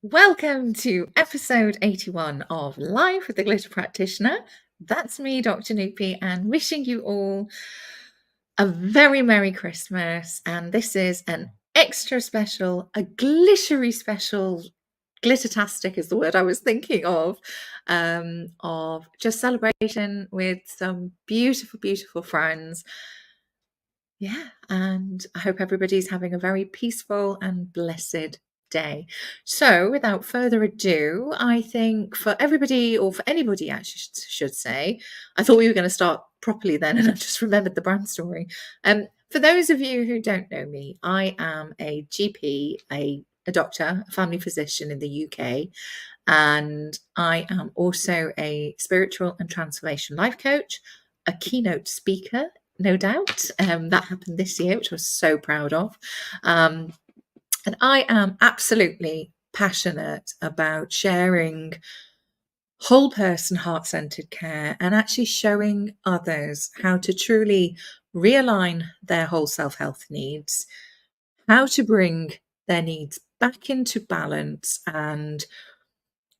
Welcome to episode 81 of Live with the Glitter Practitioner. That's me, Dr. Nupi, and wishing you all a very Merry Christmas. And this is an extra special, a glittery special, glittertastic is the word I was thinking of just celebration with some beautiful, beautiful friends. Yeah, and I hope everybody's having a very peaceful and blessed day. So, without further ado, I think for everybody, or for anybody, actually, should say, I thought we were going to start properly then, and I just remembered the brand story. For those of you who don't know me, I am a GP, a doctor, a family physician in the UK, and I am also a spiritual and transformation life coach, a keynote speaker, no doubt. That happened this year, which I was so proud of. And I am absolutely passionate about sharing whole person, heart-centered care and actually showing others how to truly realign their whole self-health needs, how to bring their needs back into balance and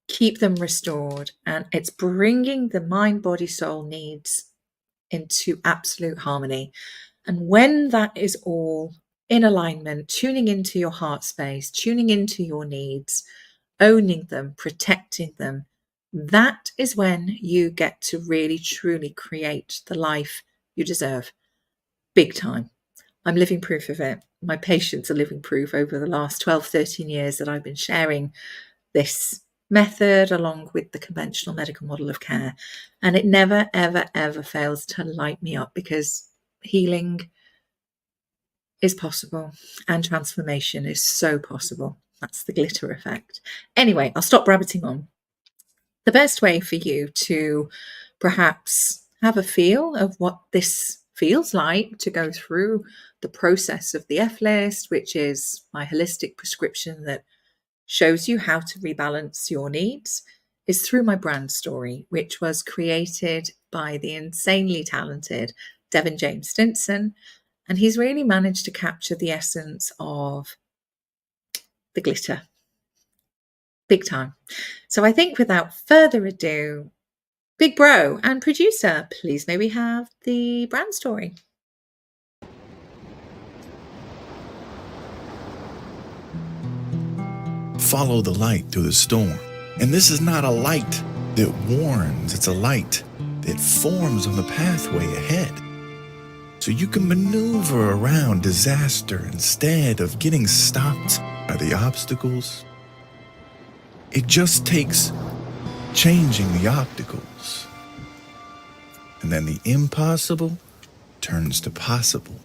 keep them restored. And it's bringing the mind, body, soul needs into absolute harmony. And when that is all in alignment, tuning into your heart space, tuning into your needs, owning them, protecting them, that is when you get to really truly create the life you deserve. Big time. I'm living proof of it. My patients are living proof over the last 12, 13 years that I've been sharing this method along with the conventional medical model of care. And it never, ever, ever fails to light me up, because healing is possible and transformation is so possible. That's the glitter effect. Anyway, I'll stop rabbiting on. The best way for you to perhaps have a feel of what this feels like to go through the process of the F list, which is my holistic prescription that shows you how to rebalance your needs, is through my brand story, which was created by the insanely talented Devin James Stinson. And he's really managed to capture the essence of the glitter. Big time. So I think without further ado, big bro and producer, please may we have the brand story. Follow the light through the storm. And this is not a light that warns, it's a light that forms on the pathway ahead. So you can maneuver around disaster instead of getting stopped by the obstacles. It just takes changing the obstacles. And then the impossible turns to possible.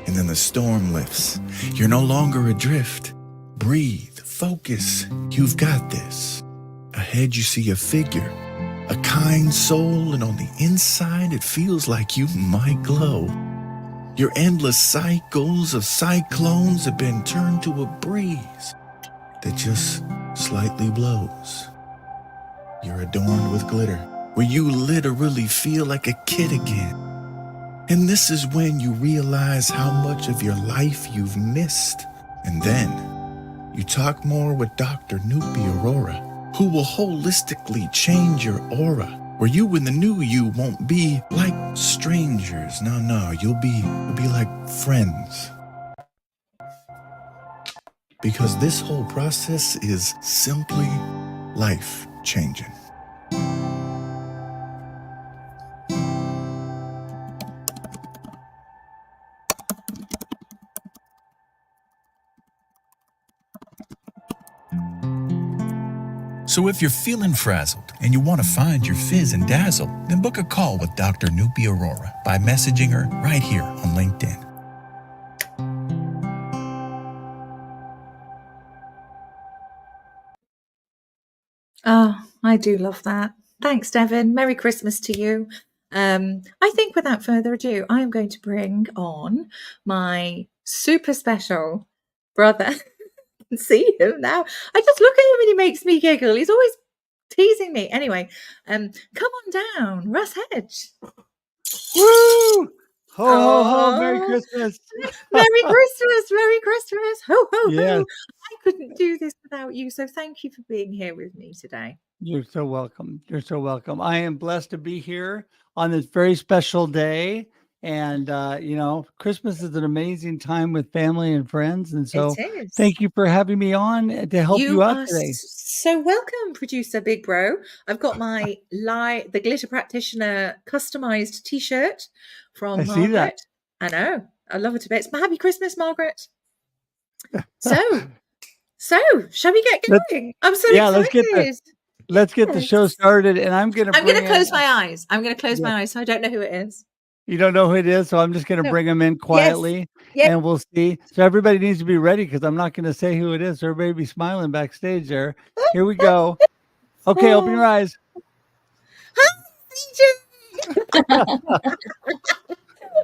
And then the storm lifts. You're no longer adrift. Breathe, focus, you've got this. Ahead you see a figure, a kind soul, and on the inside it feels like you might glow. Your endless cycles of cyclones have been turned to a breeze that just slightly blows. You're adorned with glitter, where you literally feel like a kid again. And this is when you realize how much of your life you've missed. And then you talk more with Dr. Nupi Aurora, who will holistically change your aura, where you and the new you won't be like strangers. No, you'll be like friends. Because this whole process is simply life-changing. So if you're feeling frazzled and you want to find your fizz and dazzle, then book a call with Dr. Nupi Aurora by messaging her right here on LinkedIn. Oh, I do love that. Thanks, Devin. Merry Christmas to you. I think without further ado, I am going to bring on my super special brother. See him now. I just look at him and he makes me giggle. He's always teasing me. Anyway, come on down, Russ Hedge. Woo! Ho, ho, ho. Merry Oh, Christmas. Merry Christmas. Merry Christmas. Ho, ho, Yes. ho. I couldn't do this without you. So thank you for being here with me today. You're so welcome. You're so welcome. I am blessed to be here on this very special day. And, Christmas is an amazing time with family and friends. And It so is. thank you for having me on to help you You out are today. so welcome, producer Big Bro. I've got my the Glitter Practitioner customized T-shirt I from see that. Margaret. I know. I love her to bits. Happy Christmas, Margaret. So, shall we get Let's, going? I'm so yeah, excited. let's get the show Yes. started. And I'm going to I'm going to bring in, close my eyes. I'm going to close yeah, my eyes so I don't know who it is. you don't know who it is. So I'm just going to No. bring them in Yes. quietly Yes. and we'll see. So everybody needs to be ready because I'm not going to say who it is. So everybody be smiling backstage there. Here we go. Okay, open your eyes. Hi, CJ.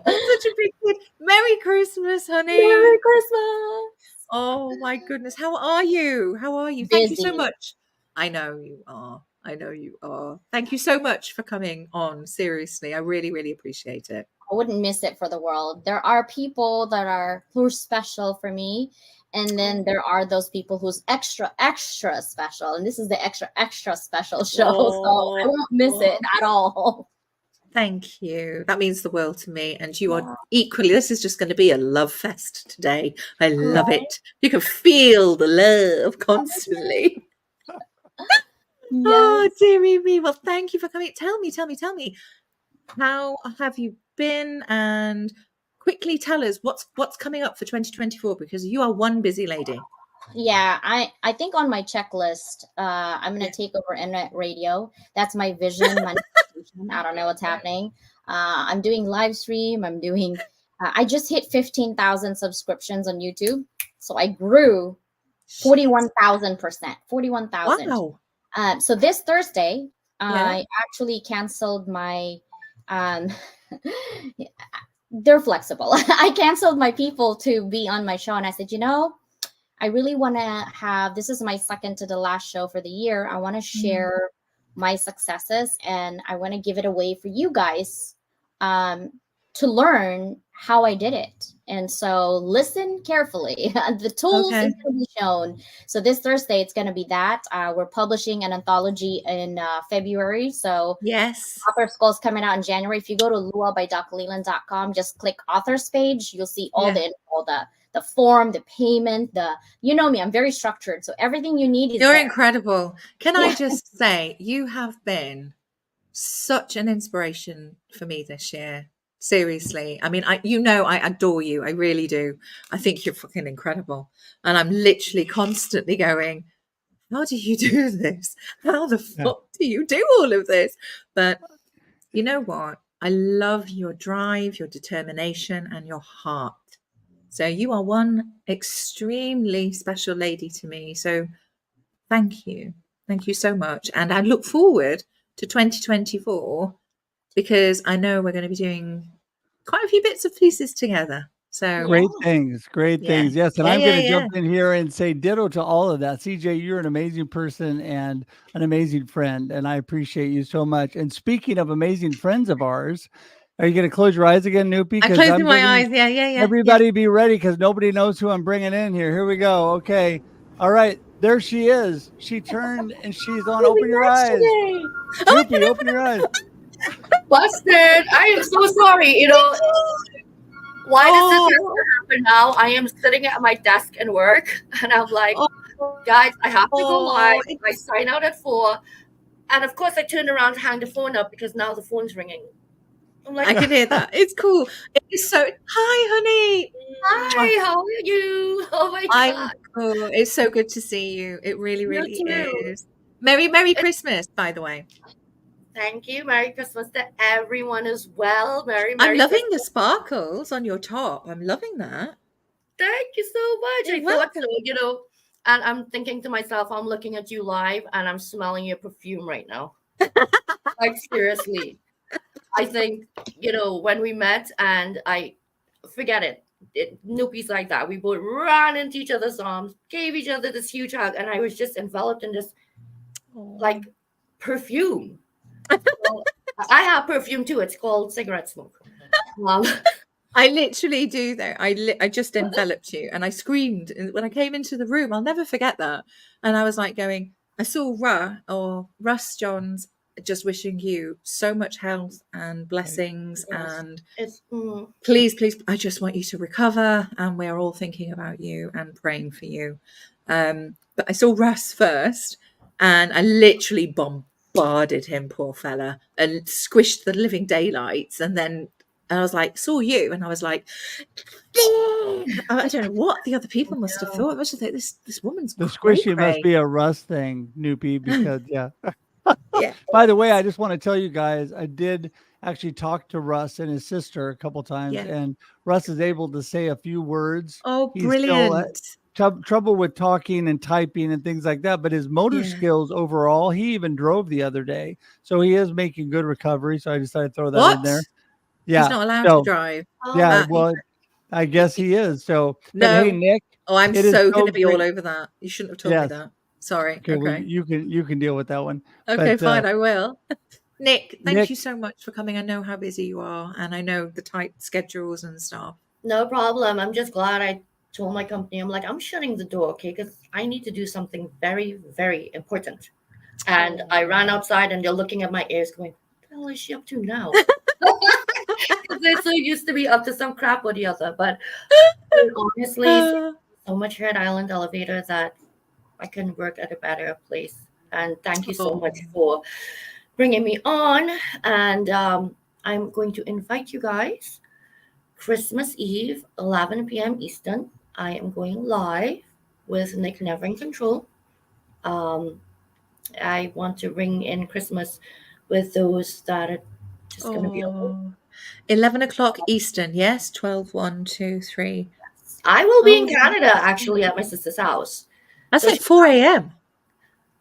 I'm such a big kid. Merry Christmas, honey. Merry Christmas. Oh my goodness. How are you? How are you? Thank you so Busy. much. I know you are. I know you are. Thank you so much for coming on. Seriously, I really, really appreciate it. I wouldn't miss it for the world. There are people who are special for me, and then there are those people who's extra special, and this is the extra special show, so I won't miss it at all. Thank you. That means the world to me. And you are equally, this is just going to be a love fest today. I love it. You can feel the love constantly. Yes. Oh, dearie me. Well, thank you for coming. Tell me. How have you been? And quickly tell us what's coming up for 2024, because you are one busy lady. Yeah, I think on my checklist, I'm gonna take over internet radio. That's my vision, manifestation. I don't know what's happening. I'm doing live stream. I'm doing. I just hit 15,000 subscriptions on YouTube, so I grew 41,000%. 41,000. Wow. So this Thursday, Yeah. I actually canceled my. They're flexible. I canceled my people to be on my show, and I said, I really want to have, this is my second to the last show for the year. I want to share my successes, and I want to give it away for you guys to learn how I did it. And so listen carefully. The tools is going to be shown. So this Thursday, it's going to be that. We're publishing an anthology in February. So yes, Author School's coming out in January. If you go to luabyduckleland.com, just click author's page. You'll see all the info, the form, the payment, you know me, I'm very structured. So everything you need is You're there. incredible. Can I just say, you have been such an inspiration for me this year. Seriously. I mean, I adore you. I really do. I think you're fucking incredible. And I'm literally constantly going, how do you do this? How the fuck do you do all of this? But you know what? I love your drive, your determination, and your heart. So you are one extremely special lady to me. So thank you. Thank you so much. And I look forward to 2024 because I know we're going to be doing quite a few bits of pieces together. So great things. Yes. And I'm going to jump in here and say ditto to all of that. CJ, you're an amazing person and an amazing friend. And I appreciate you so much. And speaking of amazing friends of ours, are you going to close your eyes again, Nupi? I'm closing my eyes. Yeah. Everybody be ready because nobody knows who I'm bringing in here. Here we go. Okay. All right. There she is. She turned and she's on. Open your eyes. Nupi, open your eyes. Busted. I am so sorry. Why does this have to happen now? I am sitting at my desk and work, and I'm like, guys, I have to go live. I sign out at 4. And of course, I turned around to hang the phone up because now the phone's ringing. I'm like, I can hear that. It's cool. It's so, hi, honey. Hi, how are you? Oh my God. Cool. It's so good to see you. It really, really is. Merry Christmas, by the way. Thank you. Merry Christmas to everyone as well. Merry I'm loving Christmas. the sparkles on your top. I'm loving that. Thank you so much. You're thought so, and I'm thinking to myself, I'm looking at you live and I'm smelling your perfume right now. Like, seriously. I think, when we met and forget it. Nupi's like that. We both ran into each other's arms, gave each other this huge hug, and I was just enveloped in this like perfume. So, I have perfume too. It's called cigarette smoke. I literally do though. I just enveloped you and I screamed when I came into the room. I'll never forget that. And I was like going, I saw Russ Johns just wishing you so much health and blessings and please, I just want you to recover and we're all thinking about you and praying for you. But I saw Russ first and I literally bombarded him, poor fella, and squished the living daylights and I was like, saw you, and I was like, I don't know what the other people must have thought. I must have thought this woman's the squishy must be a Russ thing, Nupi, because yeah. By the way, I just want to tell you guys, I did actually talk to Russ and his sister a couple times, and Russ is able to say a few words. Oh, he's brilliant! Still, trouble with talking and typing and things like that, but his motor skills overall, he even drove the other day, so he is making good recovery. So I decided to throw that in there. Yeah, he's not allowed to drive. Yeah, well, I guess he is. So, no. But hey, Nick. Oh, I'm so going to be all over that. You shouldn't have told me that. Sorry. Okay. Well, you can deal with that one. Okay, fine. I will. Nick, thank you so much for coming. I know how busy you are, and I know the tight schedules and stuff. No problem. I'm just glad I told my company. I'm like, I'm shutting the door, okay? Because I need to do something very, very important. And I ran outside, and they're looking at my ears, going, "What the hell is she up to now?" They're so used to be up to some crap or the other. But honestly, so much Red Island elevator that I can work at a better place. And thank you so much for bringing me on. And I'm going to invite you guys Christmas Eve, 11 p.m. Eastern. I am going live with Nick Never in Control. I want to ring in Christmas with those that are just going to be open. 11 o'clock Eastern, yes? 12, 1, 2, 3. I will be in Canada, actually, at my sister's house. That's like 4 a.m.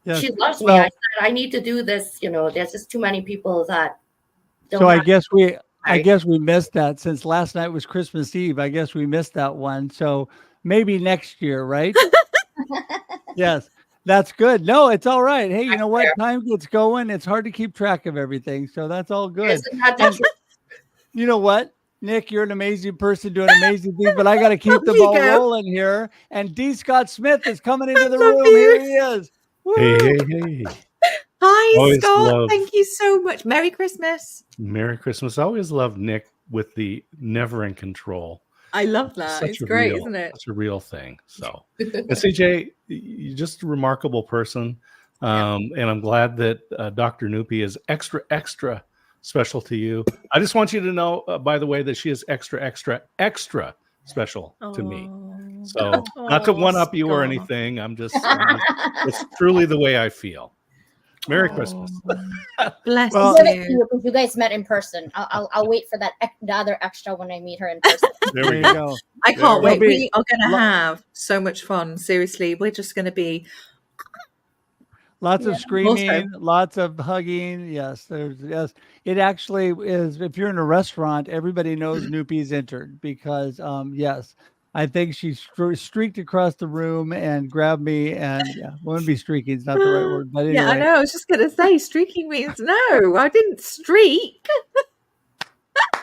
Yes. She loves me. I said, I need to do this. You know, there's just too many people that don't. So I guess we missed that since last night was Christmas Eve. I guess we missed that one. So maybe next year, right? Yes, that's good. No, it's all right. Hey, you know what? Time gets going. It's hard to keep track of everything. So that's all good. You know what? Nick, you're an amazing person doing amazing things, but I got to keep the ball rolling here. And D. Scott Smith is coming into the room. Here he is. Hey. Hi, Scott. Thank you so much. Merry Christmas. Merry Christmas. I always love Nick with the never in control. I love that. It's great, isn't it? It's a real thing. So, and CJ, you're just a remarkable person. And I'm glad that Dr. Nupi is extra special to you. I just want you to know, by the way, that she is extra special to me. So not to one up you or anything. I'm just it's truly the way I feel. Merry Christmas. Bless you. Because you guys met in person. I'll wait for the other extra when I meet her in person. There you go. I can't wait. We are going to have so much fun. Seriously, we're just going to be lots of screaming, lots of hugging. Yes, it actually is. If you're in a restaurant, everybody knows Nupi's entered because, yes, I think she streaked across the room and grabbed me. And wouldn't be streaking. It's not the right word. But anyway. Yeah, I know. I was just going to say streaking means no. I didn't streak.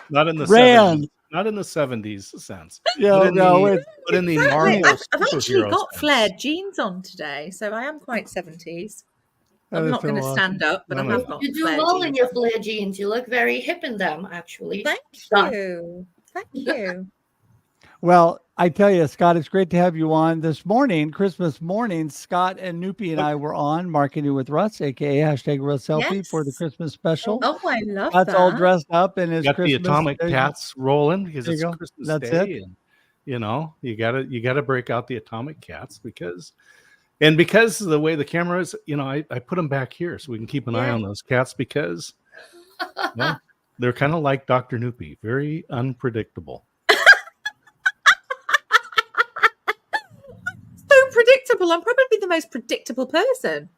Not in the 70s. Not in the 70s sense. Yeah, but in the Marvel I've actually got flared jeans on today, so I am quite 70s. I'm not going to stand up, but I have got. You do well in your flare jeans. You look very hip in them, actually. Thank you. Thank you. Well, I tell you, Scott, it's great to have you on this morning, Christmas morning. Scott and Nupi and I were on Marketing with Russ, aka #RussSelfie for the Christmas special. Oh, I love That's all dressed up in his got Christmas. The atomic cats rolling because it's Christmas That's Day. It. And, you gotta break out the atomic cats because of the way the camera is, I put them back here so we can keep an eye on those cats because they're kind of like Dr. Nupi, very unpredictable. Predictable. I'm probably the most predictable person.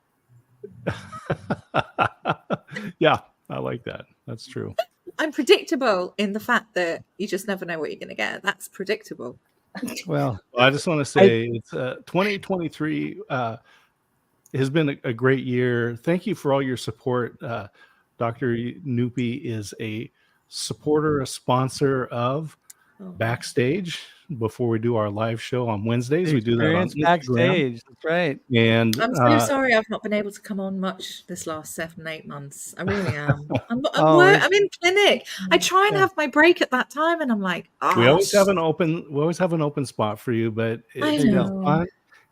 Yeah, I like that. That's true. I'm predictable in the fact that you just never know what you're going to get. That's predictable. Well, I just want to say it's 2023 has been a great year. Thank you for all your support. Dr. Nupi is a supporter, a sponsor of Backstage. Before we do our live show on Wednesdays, we do that on Instagram. Backstage. That's right. And I'm so sorry I've not been able to come on much this last 7-8 months. I really am. I'm in clinic. I try and have my break at that time, and I'm like, we always have an open spot for you, but it's fun.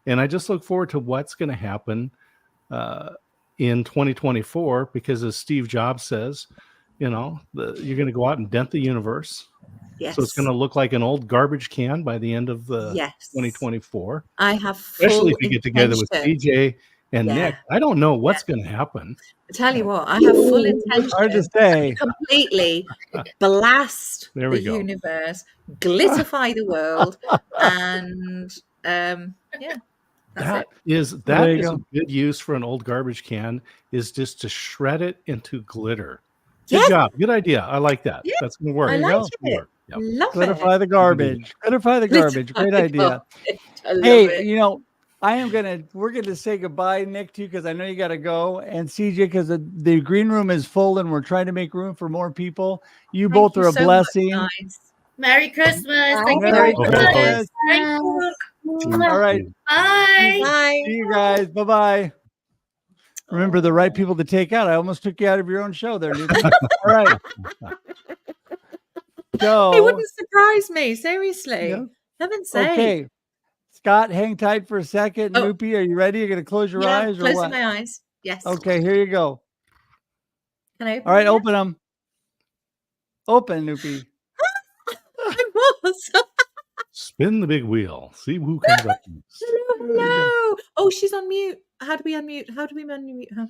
And I just look forward to what's going to happen in 2024, because as Steve Jobs says, you're going to go out and dent the universe. Yes. So it's going to look like an old garbage can by the end of 2024. I have especially if you get together with CJ and Nick. I don't know what's going to happen. I tell you what, I have full intention. Hard to say. To completely blast the universe, glitterify the world, and that is a good use for an old garbage can, is just to shred it into glitter. Good job. Good idea. I like that. Yeah. That's going to work. I like it. Yep. Love Glitter the garbage. Glitter the garbage. Great idea. Hey, we're gonna say goodbye, Nick, too, because I know you got to go, and CJ, because the green room is full and we're trying to make room for more people. You both are a blessing. Merry Christmas. Thank you. Merry Christmas. All right. Bye. Bye. See you guys. Bye-bye. Remember the right people to take out. I almost took you out of your own show there, Nupi. All right. So, it wouldn't surprise me, seriously. Yeah. Heaven's sake. Okay. Scott, hang tight for a second. Nupi, are you ready? You're going to close your eyes or what? Closing my eyes. Yes. Okay, here you go. Can I open All right, open them. Open, Nupi. I was. Spin the big wheel. See who comes up next. Hello. Oh, she's on mute. How do we unmute? How do we unmute her?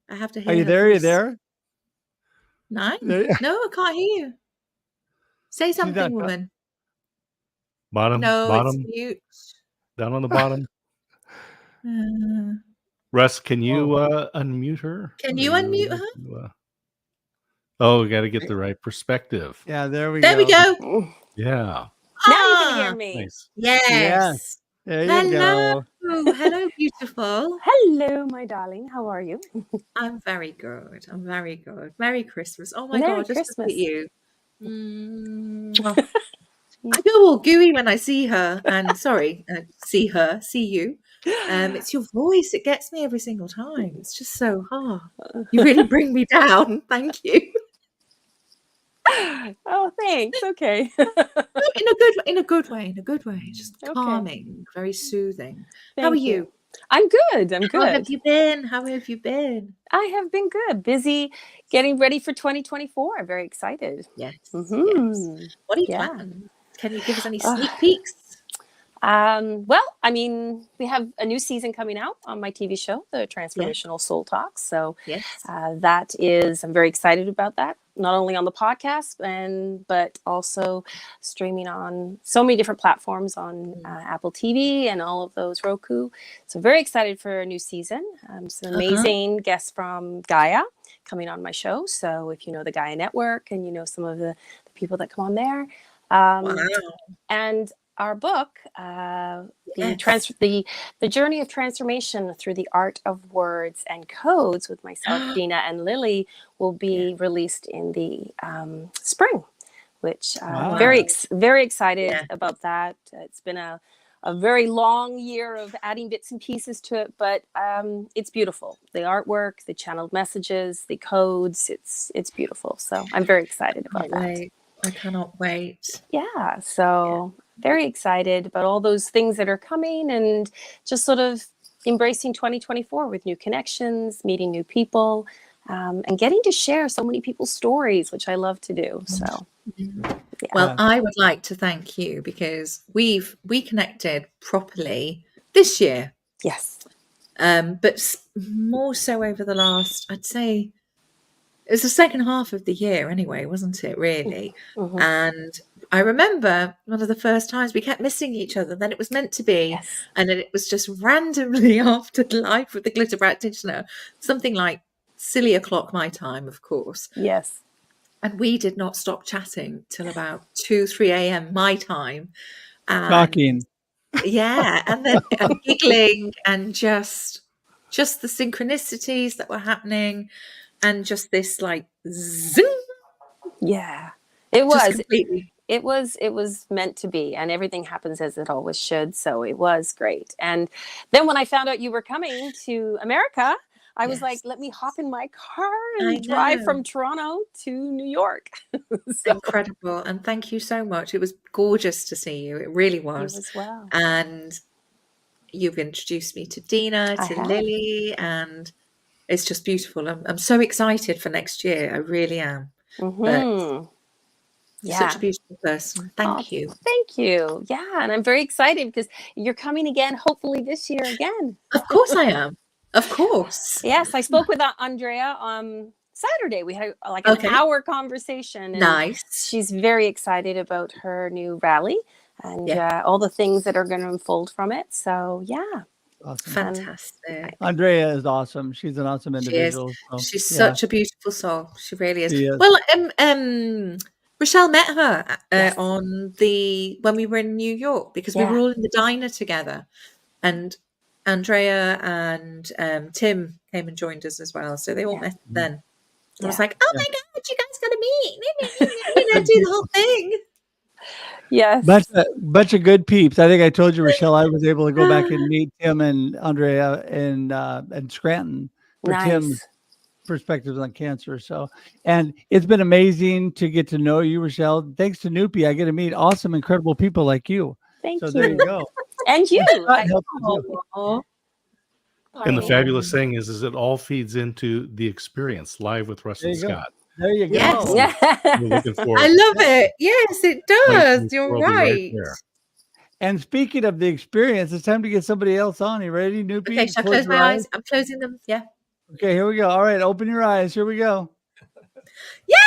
I have to hear. Are you there? Are you there? No, I can't hear you. Say something, woman. Bottom. It's mute. Down on the bottom. Russ, can you unmute her? Can you unmute her? We got to get the right perspective. Yeah, there we go. Yeah. Now you can hear me. Nice. Yes. There you go. Hello, beautiful. Hello, my darling. How are you? I'm very good. Merry Christmas. Oh my Merry God, just Christmas. look at you. I go all gooey when I see her, and see you. It's your voice. It gets me every single time. It's just so hard. You really bring me down. Thank you. Oh, thanks. Okay. In a good way. Just calming, very soothing. How are you? I'm good. How have you been? I have been good. Busy getting ready for 2024. I'm very excited. Yes. Mm-hmm. Yes. What are you planning? Can you give us any sneak peeks? Well, I mean, we have a new season coming out on my TV show, the Transformational Soul Talks. So I'm very excited about that. Not only on the podcast, but also streaming on so many different platforms on Apple TV and all of those, Roku. So very excited for a new season. Some amazing guests from Gaia coming on my show. So if you know the Gaia Network and you know some of the people that come on there. And our book, the Journey of Transformation Through the Art of Words and Codes with myself, Dina, and Lily will be released in the spring, which I'm very excited about that. It's been a very long year of adding bits and pieces to it, but it's beautiful. The artwork, the channeled messages, the codes, it's beautiful. So I'm very excited about that. I cannot wait. Yeah, so very excited about all those things that are coming and just sort of embracing 2024 with new connections, meeting new people, and getting to share so many people's stories, which I love to do. So, Well, I would like to thank you because we connected properly this year. Yes. But more so over the last, I'd say, it was the second half of the year anyway, wasn't it, really? Mm-hmm. And I remember one of the first times we kept missing each other. Then it was meant to be. And then it was just randomly after Live with the Glitter Practitioner, something like silly o'clock my time, of course. Yes. And we did not stop chatting till about 2-3 a.m. my time. Shocking. Yeah. And then giggling and just the synchronicities that were happening. and just this like zing. Yeah, it Just was. completely. It was meant to be, and everything happens as it always should. So it was great. And then when I found out you were coming to America, I was like, let me hop in my car and drive from Toronto to New York. So. Incredible. And thank you so much. It was gorgeous to see you. It really was. You as well. And you've introduced me to Dina, to Lily, and it's just beautiful. I'm so excited for next year. I really am. Mm-hmm. Such a beautiful person. Thank you. Thank you. Yeah, and I'm very excited because you're coming again, hopefully this year again. Of course I am. Of course. Yes, I spoke with Andrea on Saturday. We had like an hour conversation. And nice. She's very excited about her new rally and all the things that are going to unfold from it. So, yeah. Awesome. Fantastic. Andrea is awesome. She's an awesome individual. She's such a beautiful soul. She really is. Well, Rochelle met her on when we were in New York because we were all in the diner together, and Andrea and Tim came and joined us as well. So they all met then. I was like, oh my God, you guys got to meet. Do the whole thing. Yes. Bunch of good peeps. I think I told you, Rochelle, I was able to go back and meet Tim and Andrea in Scranton for Tim's perspectives on cancer. So, and it's been amazing to get to know you, Rochelle. Thanks to Nupi, I get to meet awesome, incredible people like you. Thank you. There you go. And you. And the fabulous thing is it all feeds into the experience live with Russ and Scott. There you go. Yes. We're looking forward. I love it. Yes, it does. You're right. And speaking of the experience, it's time to get somebody else on. You ready, Nupi? Okay, shall I close my eyes? I'm closing them. Yeah. Okay, here we go. All right, open your eyes. Here we go. Yeah!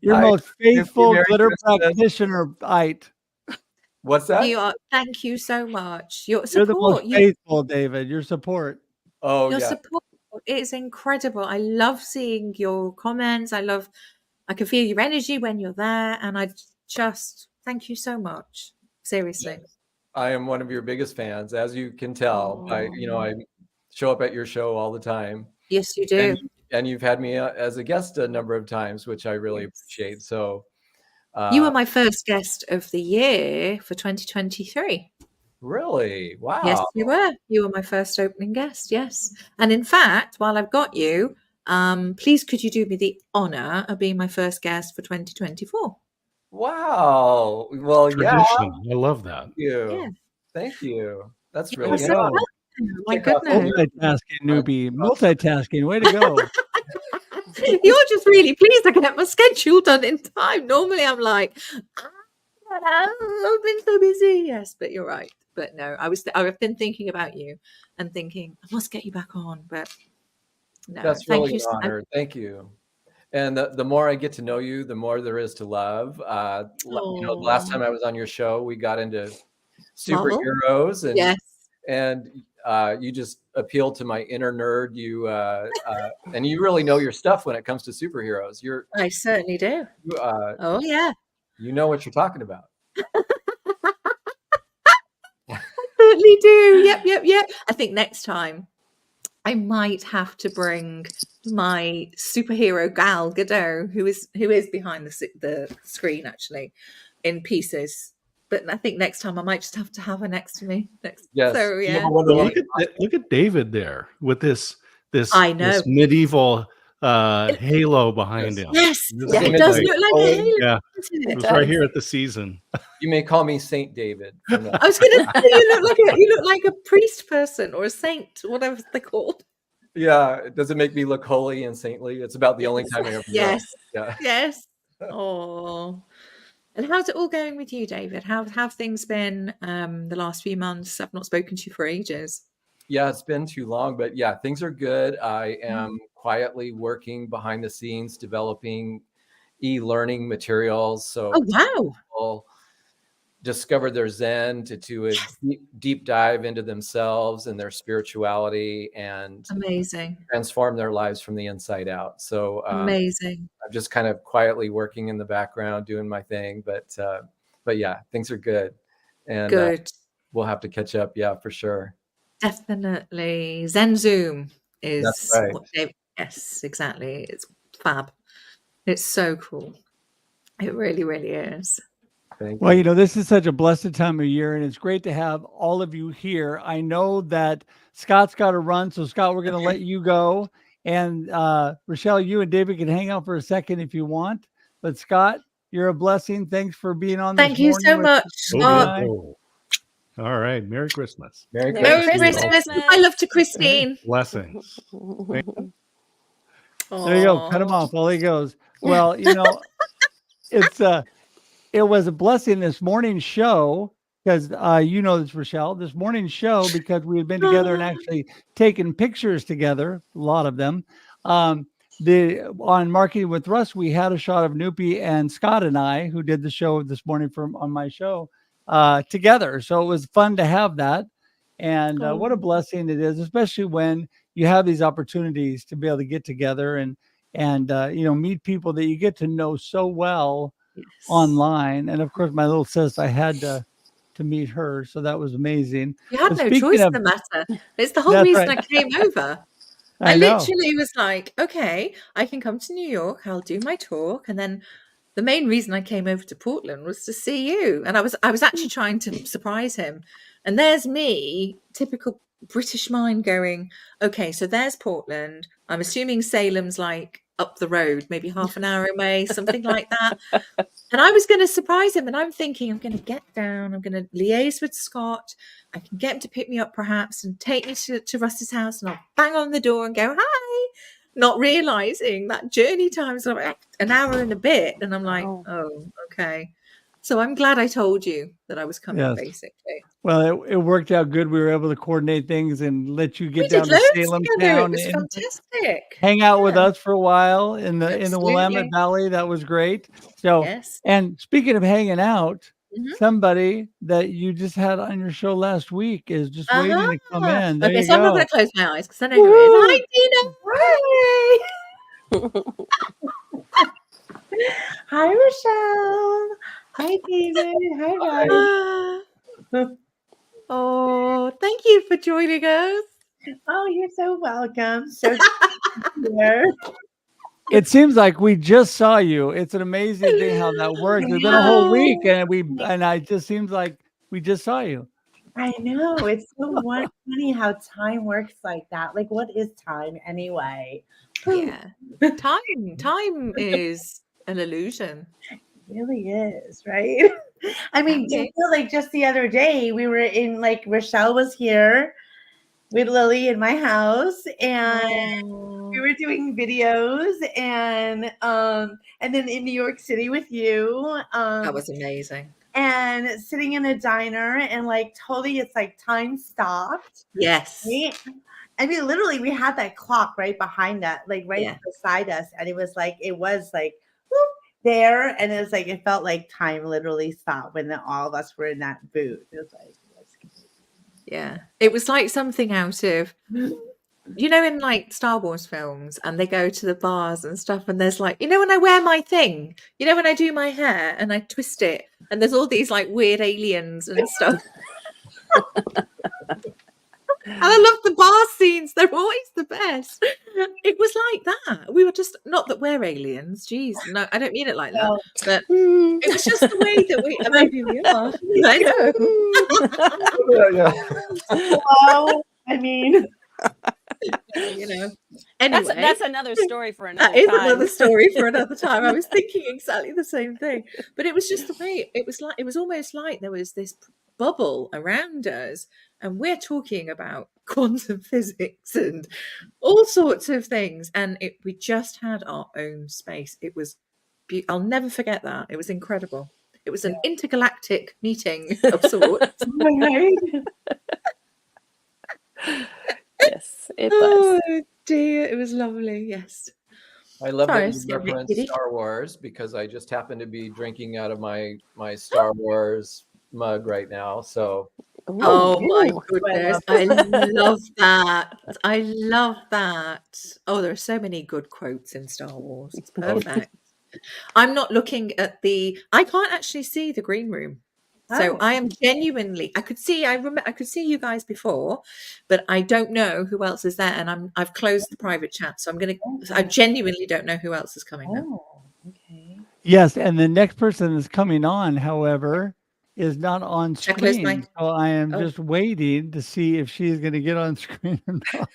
Your most faithful glitter practitioner. What's that? You are. Thank you so much. Your You're support. the most faithful, David. Your support. Oh, your support is incredible. I love seeing your comments. I can feel your energy when you're there, and I just thank you so much. Seriously. Yes. I am one of your biggest fans, as you can tell. I show up at your show all the time. Yes, you do. And you've had me as a guest a number of times, which I really appreciate. So you were my first guest of the year for 2023. Really? Wow. Yes, you were. You were my first opening guest. Yes. And in fact, while I've got you, please could you do me the honor of being my first guest for 2024? Wow. Well, tradition. I love that. Thank you. Yeah. Thank you. That's really good. My goodness. Multitasking, Nupi. Multitasking. Way to go. You're just really pleased I can get my schedule done in time. Normally I'm like, I've been so busy. Yes, but you're right. But no, I've been thinking about you and thinking I must get you back on. But no, that's really an honor. Thank you. And the more I get to know you, the more there is to love. The last time I was on your show, we got into superheroes, and you just appealed to my inner nerd. You and you really know your stuff when it comes to superheroes. I certainly do. Oh yeah. You know what you're talking about. I certainly do. Yep. I think next time I might have to bring my superhero Gal Gadot, who is behind the screen actually in pieces. But I think next time I might just have to have her next to me. Yes. So yeah. Look at David there with this I know. This medieval halo behind him. Yes, it does look like a halo. Yeah, it was right here at the season. You may call me Saint David. I was going to say you look like a priest person or a saint, whatever they're called. Yeah, does it make me look holy and saintly? It's about the only time I ever. Yes. Yeah. Yes. Oh. And how's it all going with you, David? How have things been the last few months? I've not spoken to you for ages. Yeah, it's been too long, but yeah, things are good. I am quietly working behind the scenes, developing e-learning materials. So people discover their Zen to do a deep dive into themselves and their spirituality and transform their lives from the inside out. So amazing. I'm just kind of quietly working in the background, doing my thing, but yeah, things are good. And we'll have to catch up. Yeah, for sure. Definitely. Zen Zoom. is right. what David. Yes, exactly. It's fab. It's so cool. It really, really is. Well, you know, this is such a blessed time of year, and it's great to have all of you here. I know that Scott's got to run, so Scott, we're going to let you go. And Rochelle, you and David can hang out for a second if you want. But Scott, you're a blessing. Thanks for being on this Thank you morning so with much, Nupi Scott. and I. All right. Merry Christmas. Merry Merry Christmas. Christmas. I love to Christine. Blessings. There you go. Cut him off while he goes. Well, you know, it was a blessing this morning's show because you know this, Rochelle, this morning's show, because we had been together and actually taken pictures together, a lot of them. On Marketing with Russ, we had a shot of Nupi and Scott and I, who did the show this morning on my show, together. So it was fun to have that. And what a blessing it is, especially when you have these opportunities to be able to get together and you know, meet people that you get to know so well online. And of course, my little sis, I had to meet her, so that was amazing. You had no choice in the matter. It's the whole reason I came over. I literally was like, okay, I can come to New York, I'll do my talk, and then the main reason I came over to Portland was to see you. And I was actually trying to surprise him. And there's me, typical British mind, going, okay, so there's Portland. I'm assuming Salem's like up the road, maybe half an hour away, something like that. And I was going to surprise him. And I'm thinking, I'm going to get down, I'm going to liaise with Scott. I can get him to pick me up perhaps and take me to Russ's house, and I'll bang on the door and go, hi. Not realizing that journey time is like an hour and a bit. And I'm like, oh, okay. So I'm glad I told you that I was coming, basically. Well, it worked out good. We were able to coordinate things and let you get down to Salem town. It was fantastic. Hang out with us for a while in the Willamette Valley. That was great. So, and speaking of hanging out, somebody that you just had on your show last week is just waiting to come in. There you so go. I'm not going to close my eyes because I know who it is. Hi, Tina. Hi, Rochelle. Hi, David. Hi, guys. Oh, thank you for joining us. Oh, you're so welcome. So here. It seems like we just saw you. It's an amazing thing how that works. It's been a whole week, and it just seems like we just saw you. I know. It's so funny how time works like that. Like, what is time anyway? Yeah, time is an illusion. It really is, right? I mean, I feel like just the other day we were in, like, Rochelle was here with Lily in my house, and we were doing videos, and then in New York City with you. That was amazing. And sitting in a diner, and like totally, it's like time stopped. Yes. Right? I mean, literally, we had that clock right behind that, like beside us, and it was like whoop, there, and it was like it felt like time literally stopped when all of us were in that booth. It was like, yeah, it was like something out of, you know, in like Star Wars films, and they go to the bars and stuff, and there's like, you know, when I wear my thing, you know, when I do my hair and I twist it, and there's all these like weird aliens and stuff. And I love the bar scenes. They're always the best. It was like that. We were just, not that we're aliens. Jeez. No, I don't mean it like that. But it was just the way that we, maybe we are. I know. Well, I mean, you know. Anyway, that's another story for another time. That is another story for another time. I was thinking exactly the same thing. But it was just the way, it was almost like there was this bubble around us, and we're talking about quantum physics and all sorts of things, and we just had our own space. It was I'll never forget that. It was incredible. It was an intergalactic meeting of sorts. Yes, it was. Oh dear, it was lovely. Yes, I love that you referenced Star Wars, because I just happen to be drinking out of my Star Wars mug right now. So, oh my goodness, I love that. I love that. Oh, there are so many good quotes in Star Wars. It's perfect. I'm not looking at I can't actually see the green room. So I am genuinely, I could see you guys before, but I don't know who else is there. And I've closed the private chat. So I genuinely don't know who else is coming now. Okay. Yes. And the next person that's coming on, however, is not on Should I close screen. So I am just waiting to see if she's going to get on screen or not.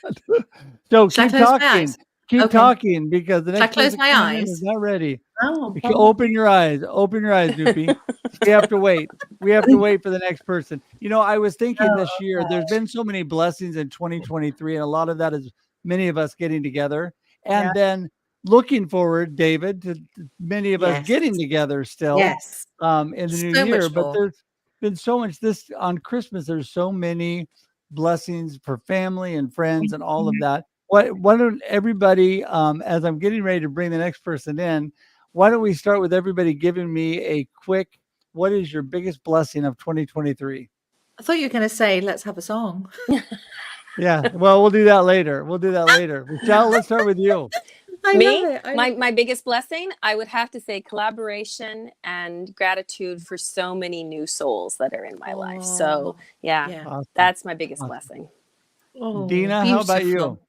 So Should I keep close my talking. eyes? Keep talking because the Should I next close person my coming in eyes? is not ready. Oh, Open your eyes. Open your eyes, Nupi. We have to wait. We have to wait for the next person. You know, I was thinking this year, there's been so many blessings in 2023, and a lot of that is many of us getting together. And then looking forward, David, to many of us getting together still in the new year. But there's been so much on Christmas. There's so many blessings for family and friends and all of that. Why don't everybody, as I'm getting ready to bring the next person in, why don't we start with everybody giving me a quick, what is your biggest blessing of 2023? I thought you were going to say, let's have a song. Yeah, well, we'll do that later. Michelle, let's start with you. I love it. My biggest blessing, I would have to say collaboration and gratitude for so many new souls that are in my life. So Awesome. that's my biggest blessing. Dina, how about you?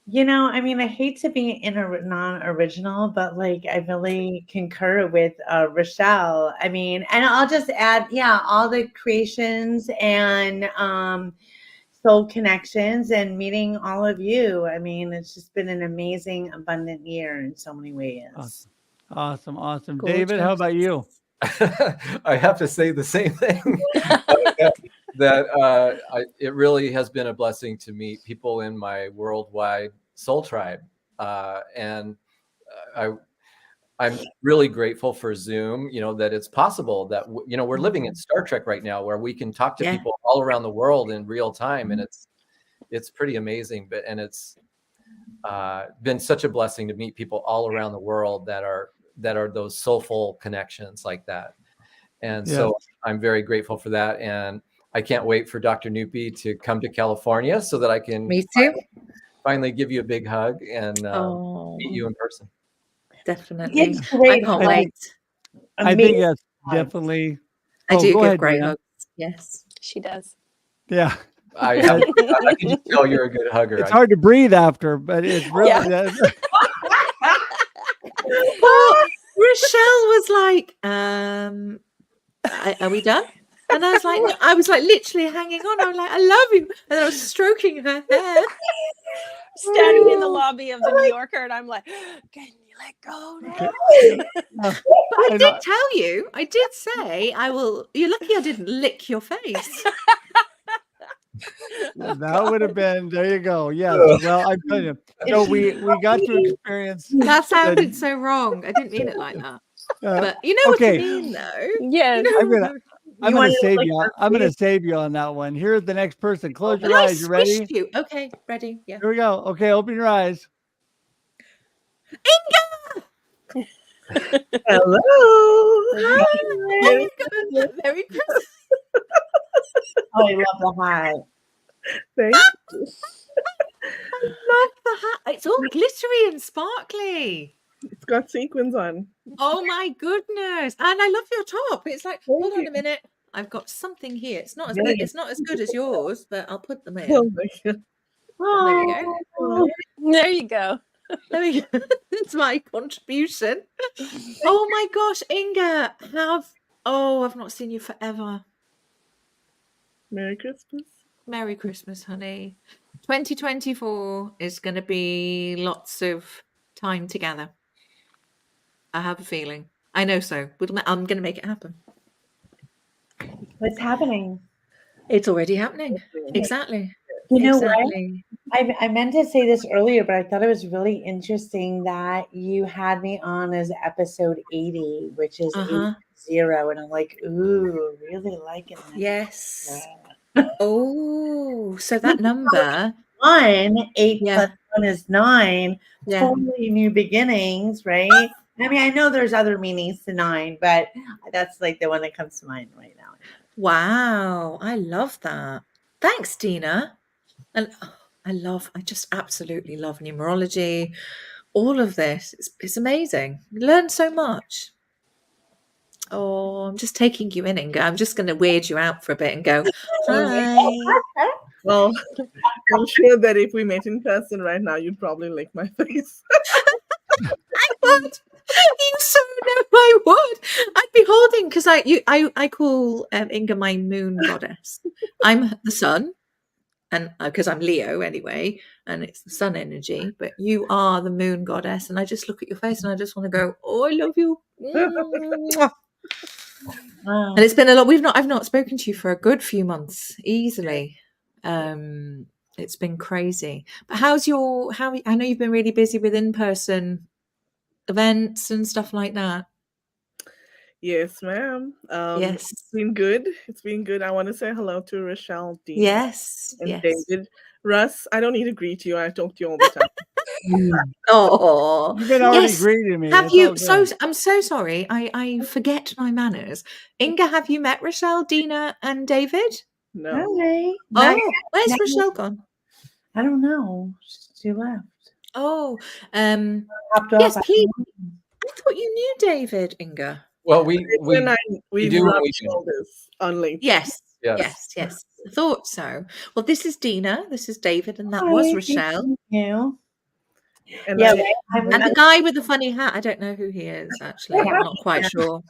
You know, I mean, I hate to be non-original, but like I really concur with Rochelle. I mean, and I'll just add, all the creations and soul connections and meeting all of you. I mean, it's just been an amazing, abundant year in so many ways. Awesome. David, how about you? I have to say the same thing. It really has been a blessing to meet people in my worldwide soul tribe, and I'm really grateful for Zoom. You know, that it's possible that we're living in Star Trek right now, where we can talk to people all around the world in real time, and it's pretty amazing. And it's been such a blessing to meet people all around the world that are those soulful connections like that. And so I'm very grateful for that. And I can't wait for Dr. Nupi to come to California so that I can finally give you a big hug and meet you in person. Definitely. It's great. I can't wait. I think that's definitely. I do go give ahead, great Dina. hugs. Yes, she does. Yeah. I can just tell you're a good hugger. It's hard to breathe after, but it's really. Rochelle was like, are we done? And I was like literally hanging on. I was like, I love you. And then I was stroking her hair. Standing in the lobby of the New Yorker, and I'm like, can you let go now? But I did tell you, I did say, you're lucky I didn't lick your face. That would have been, there you go. Yes. Well, I'm telling you. So we got to experience. That sounded so wrong. I didn't mean it like that. But you know what I mean, though. Yes. I'm gonna save you. I'm gonna save you on that one. Here's the next person. Close your eyes. You ready? You. Okay, ready. Yeah. Here we go. Okay, open your eyes. Inga! Hello. Hi. Merry Christmas. I love the hat. Thank you. I love the hat. It's all glittery and sparkly. It's got sequins on. Oh my goodness. And I love your top. It's like, hold on a minute. I've got something here. It's not as good as yours, but I'll put them in. Oh my God. There you go. There we go. That's my contribution. Oh my gosh, Inga, I've not seen you forever. Merry Christmas. Merry Christmas, honey. 2024 is going to be lots of time together. I have a feeling. I know so. I'm going to make it happen. What's happening? It's already happening. Exactly. You know what? I meant to say this earlier, but I thought it was really interesting that you had me on as episode 80, which is 80, and I'm like, ooh, really liking that. Yes. Oh, so that number 8 plus 1 is 9. Totally new beginnings, right? I mean, I know there's other meanings to 9, but that's like the one that comes to mind right now. Wow, I love that. Thanks, Dina. And I just absolutely love numerology. All of this, it's amazing. You learn so much. Oh, I'm just taking you in, Inga. I'm just going to weird you out for a bit and go, hi. Well, I'm sure that if we met in person right now, you'd probably lick my face. I would. You so know I would. I'd be holding because I call Inga my moon goddess. I'm the sun, and because I'm Leo anyway, and it's the sun energy. But you are the moon goddess, and I just look at your face and I just want to go, oh, I love you. And it's been a lot. I've not spoken to you for a good few months, easily. It's been crazy. But how I know you've been really busy with in-person events and stuff like that. Yes, ma'am. Yes. It's been good. It's been good. I want to say hello to Rochelle, Dean, and David. Russ, I don't need to greet you. I talk to you all the time. Oh, you've been already greeting me. Have you? So I'm so sorry. I forget my manners. Inga, have you met Rochelle, Dina, and David? No. Hi. Oh, where's Rochelle gone? I don't know. She left. Oh, yes, please. I thought you knew David, Inga. Well, we do rub shoulders on LinkedIn. Yes. I thought so. Well, this is Dina. This is David, and that was Rochelle. Thank you. And and the guy with the funny hat. I don't know who he is. Actually, I'm not quite sure.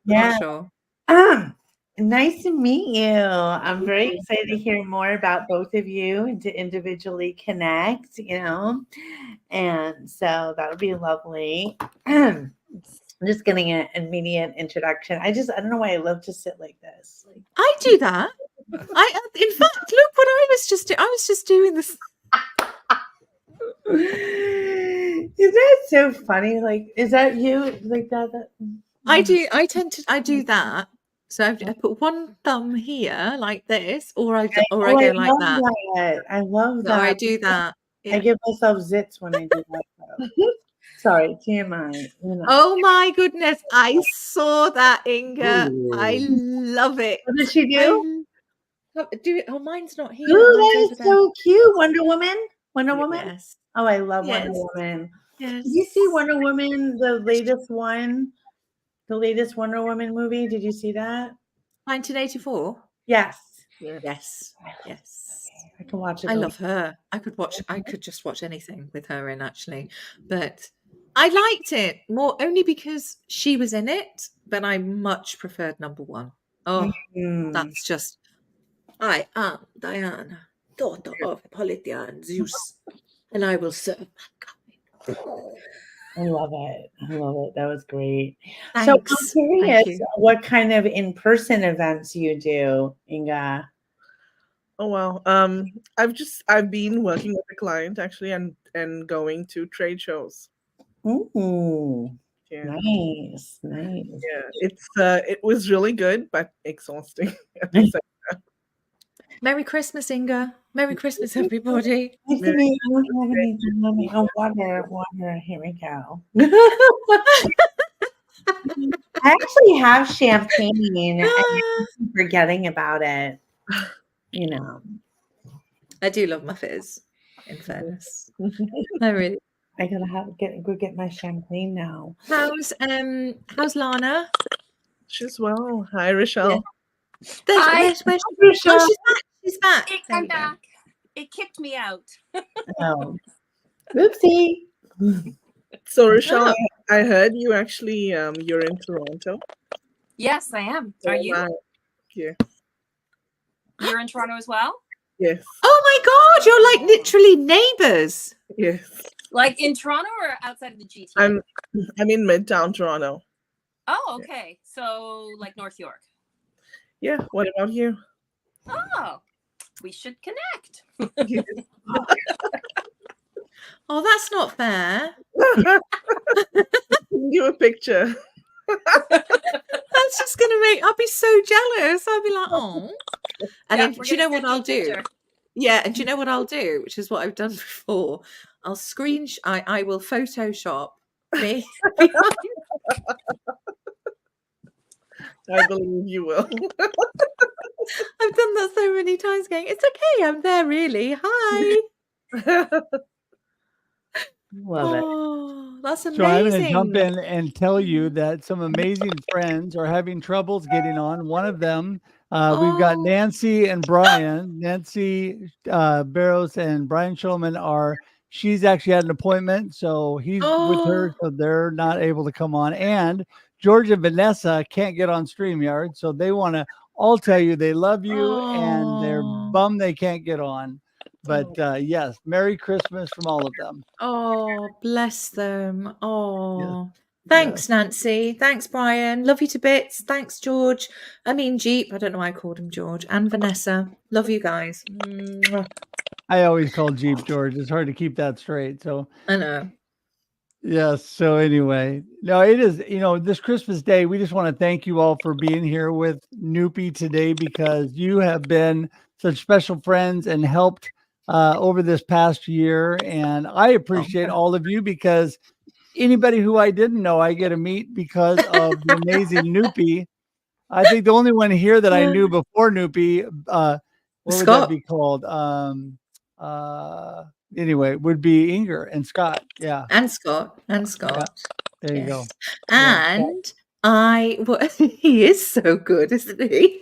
Yeah. Not sure. Nice to meet you. I'm very excited to hear more about both of you and to individually connect, and so that'll be lovely. I'm just getting an immediate introduction. I don't know why I love to sit like this. I do that. In fact, look what I was just doing this. Isn't that so funny? Like, is that you? Like that? I do that. So I put one thumb here like this, or I go like that. I love that. Or I do that. Yeah. I give myself zits when I do that. Sorry, TMI. Oh my goodness! I saw that, Inga. Ooh. I love it. What did she do? Do it. Oh, mine's not here. Ooh, that is so cute. Wonder Woman. Yes. Oh, I love Wonder Woman. Yes. Did you see Wonder Woman, the latest one? The latest Wonder Woman movie? Did you see that? 1984. Yes. Yes. I can watch it. I love her. I could just watch anything with her in, actually. But I liked it more only because she was in it, but I much preferred number one. Oh, that's just. I am Diana, daughter of Polytheon Zeus, and I will serve mankind. I love it. That was great. Thanks. So I'm curious what kind of in-person events you do, Inga. Oh well, I've been working with a client actually and going to trade shows. Ooh, yeah. Nice. Yeah, it was really good but exhausting at the same time. Merry Christmas, Inga. Merry Christmas, everybody. Nice to meet you. Oh, water. Here we go. I actually have champagne and I'm forgetting about it. I do love my fizz, in fairness. I really. I gotta go get my champagne now. How's Lana? She's well. Hi, Rochelle. Yeah. Where's Rochelle? Oh, she's back. I'm back. It kicked me out. Oh, oopsie. So Rochelle, I heard you actually you're in Toronto. Yes, I am. Are you? Yeah. You're in Toronto as well? Yes. Oh my God, you're like literally neighbors. Yes. Like in Toronto or outside of the GTA? I'm in Midtown Toronto. Oh, okay. So like North York. Yeah. What about you? Oh, we should connect. Oh, that's not fair. Give a picture. That's just gonna I'll be so jealous. I'll be like, oh. And then do you know what I'll do? Yeah, and do you know what I'll do? Which is what I've done before. I'll I will Photoshop me. I believe you will. I've done that so many times going, it's okay, I'm there really. Hi. Love it. Oh, that's amazing. So I'm going to jump in and tell you that some amazing friends are having troubles getting on. One of them, we've got Nancy and Brian. Nancy Barrows and Brian Shulman she's actually had an appointment, so he's with her, so they're not able to come on. And George and Vanessa can't get on StreamYard, so they want to all tell you they love you and they're bummed they can't get on. But yes, Merry Christmas from all of them. Oh, bless them. Oh, thanks, Nancy. Thanks, Brian. Love you to bits. Thanks, George. I mean, Jeep. I don't know why I called him George. And Vanessa. Love you guys. Mwah. I always call Jeep George. It's hard to keep that straight. So I know. Yes. So anyway, no, it is, this Christmas Day, we just want to thank you all for being here with Nupi today, because you have been such special friends and helped over this past year. And I appreciate all of you, because anybody who I didn't know, I get to meet because of the amazing Nupi. I think the only one here that I knew before Nupi, what would that be called? Anyway, would be Inger and Scott. Yeah. And Scott. Yeah. There you go. And he is so good, isn't he?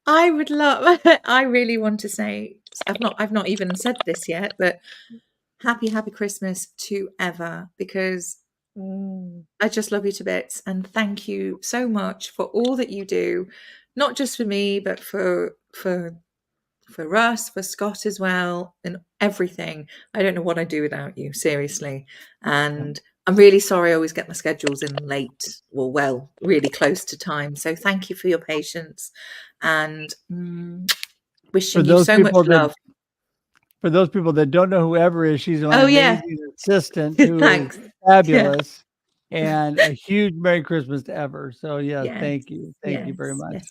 I would love, I really want to say, I've not even said this yet, but happy Christmas to Eva, because I just love you to bits. And thank you so much for all that you do, not just for me, but for Russ, for Scott as well, and everything. I don't know what I'd do without you, seriously. And I'm really sorry I always get my schedules in late, or really close to time. So thank you for your patience, and wishing you so much love. For those people that don't know who Ever is, she's an amazing assistant who is fabulous. And a huge Merry Christmas to Ever. So thank you. Thank you very much.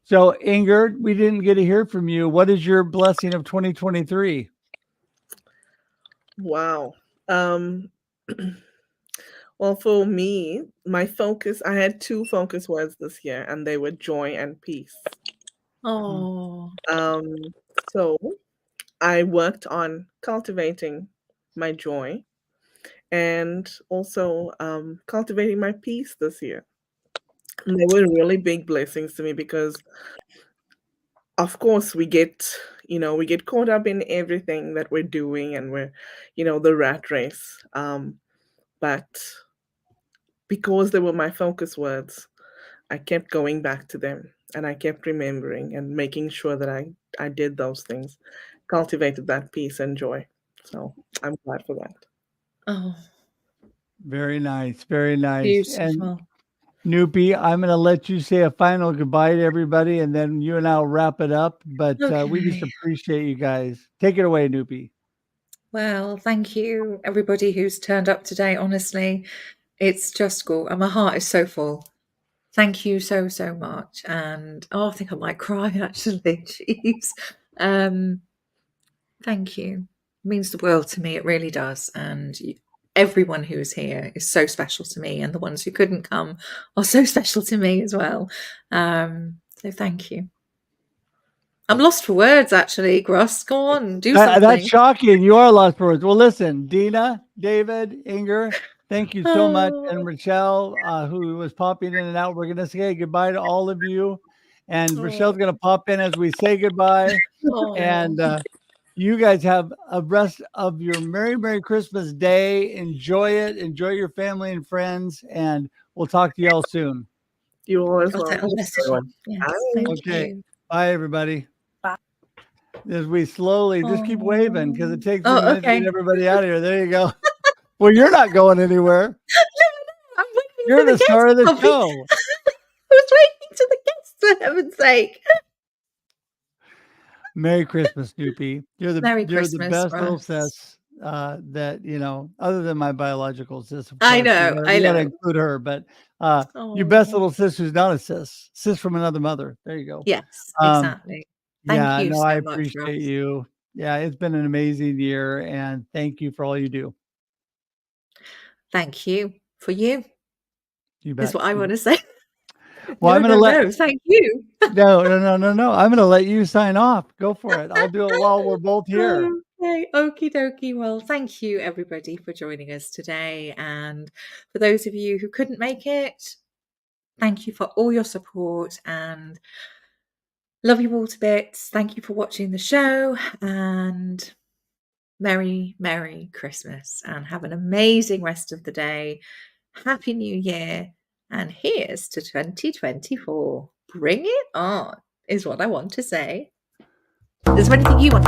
So Inger, we didn't get to hear from you. What is your blessing of 2023? Wow. Well, for me, my focus, I had 2 focus words this year, and they were joy and peace. Oh. So I worked on cultivating my joy, and also cultivating my peace this year. And they were really big blessings to me, because of course we get caught up in everything that we're doing, and we're, the rat race. But because they were my focus words, I kept going back to them, and I kept remembering and making sure that I did those things, cultivated that peace and joy. So I'm glad for that. Oh, very nice. Very nice. Beautiful. And Nupi, I'm going to let you say a final goodbye to everybody, and then you and I'll wrap it up. But we just appreciate you guys. Take it away, Nupi. Well, thank you, everybody who's turned up today. Honestly, it's just cool. And my heart is so full. Thank you so much. And I think I might cry, actually. Jeez. Thank you. It means the world to me. It really does. And everyone who's here is so special to me, and the ones who couldn't come are so special to me as well. So thank you. I'm lost for words, actually. Russ, go on, do something. That's shocking. You are lost for words. Well, listen, Dina, David, Inger, thank you so much. And Rochelle, who was popping in and out, we're going to say goodbye to all of you. And Rochelle's going to pop in as we say goodbye. And you guys have a rest of your Merry Christmas Day. Enjoy it. Enjoy your family and friends. And we'll talk to you all soon. You all as well. Okay. Bye, everybody. Bye. As we slowly just keep waving, because it takes a minute to get everybody out of here. There you go. Well, you're not going anywhere. I'm waiting. You're the star of the show. I was waiting to the guests, for heaven's sake. Merry Christmas, Nupi. You're the best Russ. little sis that, other than my biological sis. Of course, I know. I gotta include her, but your best little sis who's not a sis from another mother. There you go. Yes, exactly. Thank you so I much, appreciate Russ. you. Yeah, it's been an amazing year, and thank you for all you do. Thank you for you. You bet. Is what I want to say. Well, I'm going to No, thank you. No. I'm going to let you sign off. Go for it. I'll do it while we're both here. Okay, okie dokie. Well, thank you everybody for joining us today. And for those of you who couldn't make it, thank you for all your support and love you all to bits. Thank you for watching the show and Merry, Merry Christmas and have an amazing rest of the day. Happy New Year. And here's to 2024. Bring it on, is what I want to say. Is there anything you want?